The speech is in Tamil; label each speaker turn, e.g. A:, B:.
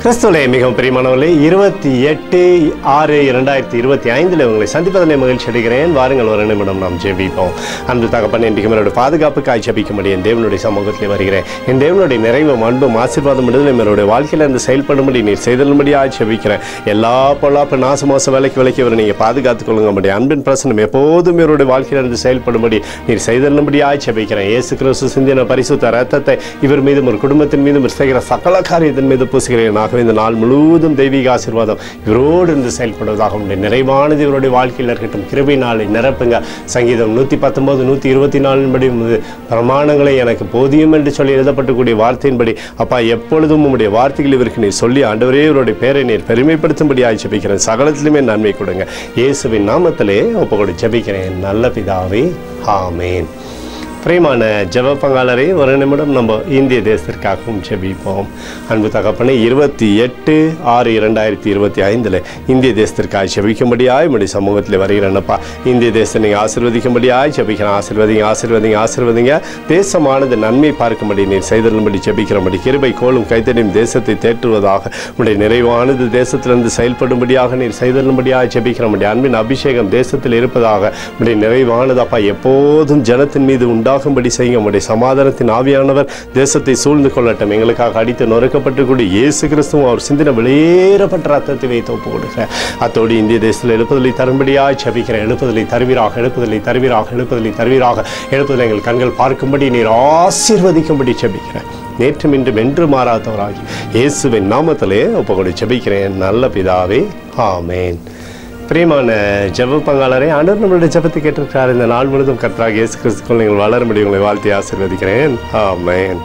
A: கிறிஸ்துவிலே மிகவும் பிரியமானவர்களே, 28/6/2025 உங்களை சந்திப்பதிலே மகிழ்ச்சி அடைகிறேன். வாருங்கள், ஒரு நிமிடம் நாம் ஜெபிப்போம். அன்பு தகப்பன், இன்றைக்கு என்னுடைய பாதுகாப்புக்காய் ஜெபிக்கும்படி என் தேவனுடைய சமூகத்திலே வருகிறேன். என் தேவனுடைய நிறைவும் அன்பும் ஆசீர்வாதம் விடுதலை என்னுடைய வாழ்க்கையில் இருந்து செயல்படும்படி நீர் செய்தலும்படியாக ஜெபிக்கிறேன். எல்லா பொல்லாப்பு நாசமோச விலைக்கு வர நீங்கள் பாதுகாத்துக் கொள்ளுங்கபடி அன்பின் பிரசனம் எப்போதும் இவருடைய வாழ்க்கையில் இருந்து செயல்படும்படி நீர் செய்தலும்படியாக ஜெபிக்கிறேன். இயேசு கிறிஸ்து சிந்தின பரிசுத்த இரத்தத்தை இவர் மீதும் ஒரு குடும்பத்தின் மீதும் செய்கிற சகல காரியத்தின் மீது பூசுகிறேன். இந்த நாள் முழுவதும் தெய்வீக ஆசீர்வாதம் இவரோடு இருந்து செயல்படுவதாக நிறைவானது இவருடைய வாழ்க்கையில் இருக்கட்டும். கிருபை நாளை நிரப்புங்க. சங்கீதம் 119, 124 படி பிரமாணங்களை எனக்கு போதியும் என்று சொல்லி எழுதப்பட்டக்கூடிய வார்த்தையின்படி அப்பா எப்பொழுதும் உங்களுடைய வார்த்தைகள் இவருக்கு நீர் சொல்லி ஆண்டவரே இவருடைய பேரை நீர் பெருமைப்படுத்தும்படி ஜெபிக்கிறேன். சகலத்திலுமே நன்மை கொடுங்க. இயேசுவின் நாமத்திலே ஒப்புக்கொடு ஜெபிக்கிறேன் நல்ல பிதாவே, ஆமேன். பிரியமான ஜெப பங்காளரை ஒரு நிமிடம் நம்ம இந்திய தேசத்திற்காகவும் ஜெபிப்போம். அன்பு தகப்பனே, 28/6/2025 இந்திய தேசத்திற்காக ஜெபிக்கும்படியாய் உடைய சமூகத்தில் வருகிறேன்னப்பா. இந்திய தேசத்தை நீங்கள் ஆசீர்வதிக்கும்படியாய் ஜெபிக்கிறேன். ஆசீர்வதிங்க. தேசமானது நன்மை பார்க்கும்படி நீர் செய்தலும்படி ஜெபிக்கிறபடி கிருபை கோலும் கைத்தடியும் தேசத்தை தேற்றுவதாக உடைய நிறைவானது தேசத்திலிருந்து செயல்படும்படியாக நீர் செய்தலும்படியாக ஜெபிக்கிறபடி அன்பின் அபிஷேகம் தேசத்தில் இருப்பதாக உடைய நிறைவானது அப்பா எப்போதும் ஜனத்தின் மீது உண்டாகும்படி செய்யுங்க. உடைய சமாதானத்தின் ஆவியானவர் தேசத்தை சூழ்ந்து கொள்ளட்டும். எங்களுக்காக அடித்து நொறுக்கப்பட்டுக்கூடிய இயேசு கிறிஸ்துவும் அவர் சிந்தின வெளியேறப்பட்ட ரத்தத்தை வைத்து ஒப்பு கொடுக்கிறேன். அத்தோடு இந்திய தேசத்தில் எழுப்புதலை தரும்படியாக ஜெபிக்கிறேன். எழுப்புதலை தருவீராக எங்கள் கண்கள் பார்க்கும்படி நீர் ஆசீர்வதிக்கும்படி ஜெபிக்கிறேன். நேற்றும் இன்றும் என்று மாறாதவராகி இயேசுவின் நாமத்திலே ஒப்புக்கொடு ஜெபிக்கிறேன் நல்ல பிதாவே, ஆமேன். பிரியமான ஜெப பங்காளரை, ஆண்டவர் நம்மளுடைய ஜெபத்தை கேட்டிருக்கிறார். இந்த நாள் முழுவதும் கர்த்தராகிய இயேசு கிறிஸ்துவுக்குள் நீங்கள் வளர முடியும். உங்களை வாழ்த்தி ஆசீர்வதிக்கிறேன். ஆமென்.